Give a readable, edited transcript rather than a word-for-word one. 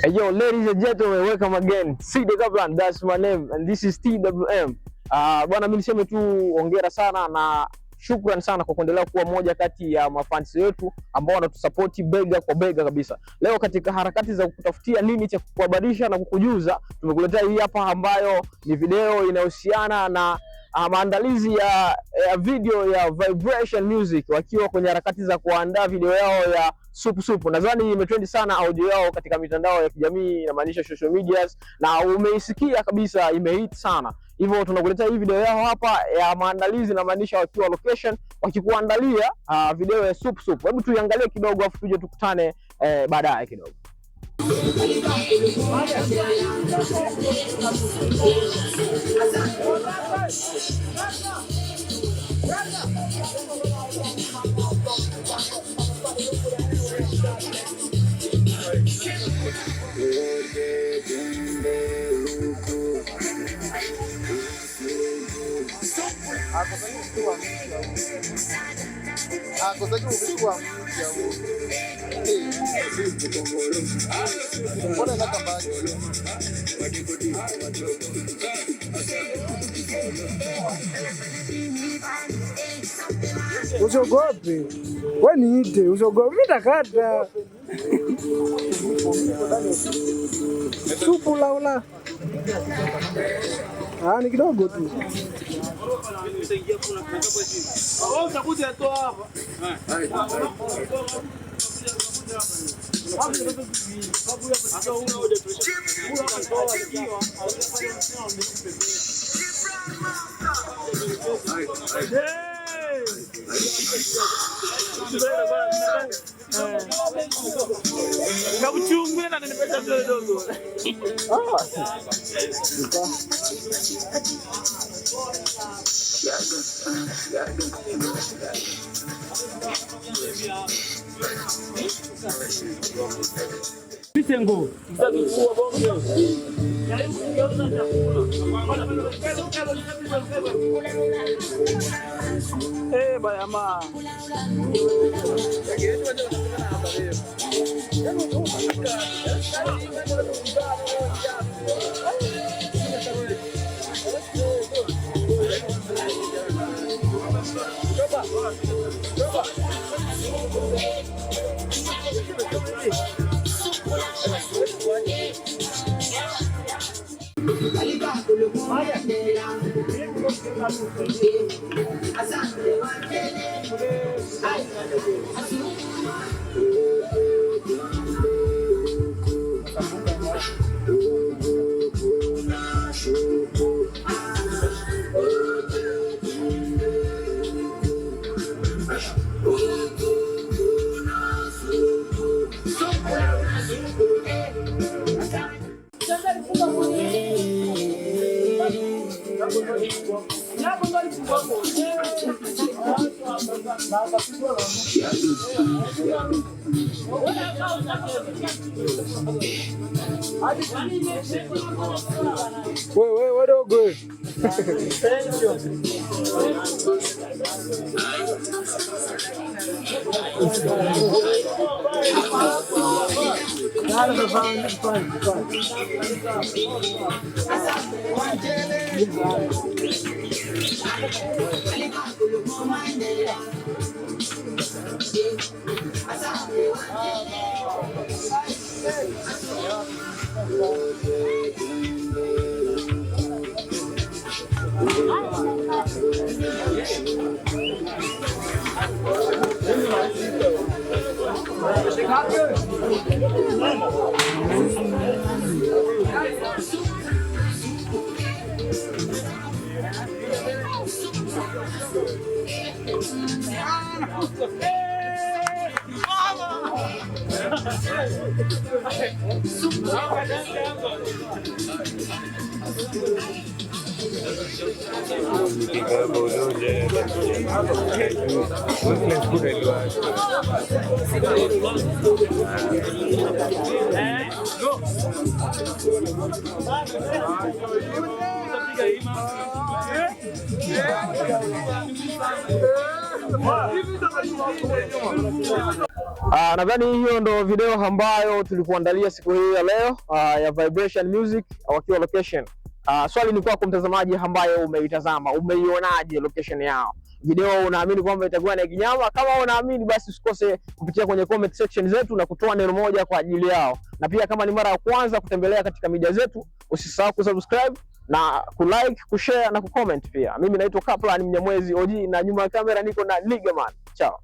Hey, yo, ladies and gentlemen, welcome again. CD Kaplan, that's my name, and this is TWM. Bwana, mimi niseme tu hongera sana na shukrani sana kwa kuendelea kuwa moja kati ya mafansi wetu ambao wanatusupport bega kwa bega kabisa. Leo katika harakati za kutafutia nini cha kukuhabarisha na kukujuza, tumekuletea hii hapa ambayo ni video inayohusiana na maandalizi ya video ya Vibration Music wakiwa kwenye harakati za kuandaa video yao ya Supu Supu. Nadhani imetrend sana audio yao katika mitandao ya kijamii, inamaanisha social medias, na umeisikia kabisa, imehit sana. Hivyo tunakuletea hii video yao hapa ya maandalizi, inamaanisha wakiwa location wakikuandalia video ya Supu Supu. Hebu tuiangalie kidogo afu tuje tukutane baadaye kidogo. Usiogope. Wewe niite, usiogope. Mimi nitakata. Supu laula. Ni kidogo tu. Pitengo. Bayama. Wewe wadogo. Nadhani hiyo ndo video ambayo tulikuandalia siku hii ya leo ya Vibration Music wakiwa location. Swali ni kwako mtazamaji ambaye umeitazama, umeionaje location yao? Video unaamini kwamba itakuwa na kinyama? Kama unaamini basi usikose kupitia kwenye comment section zetu na kutoa neno moja kwa ajili yao. Na pia kama ni mara ya kwanza kutembelea katika media zetu, usisahau kusubscribe na kulike, kushare na kucomment pia. Mimi naitwa Kaplan Mnyamwezi OG na nyuma ya kamera niko na Ligaman. Ciao.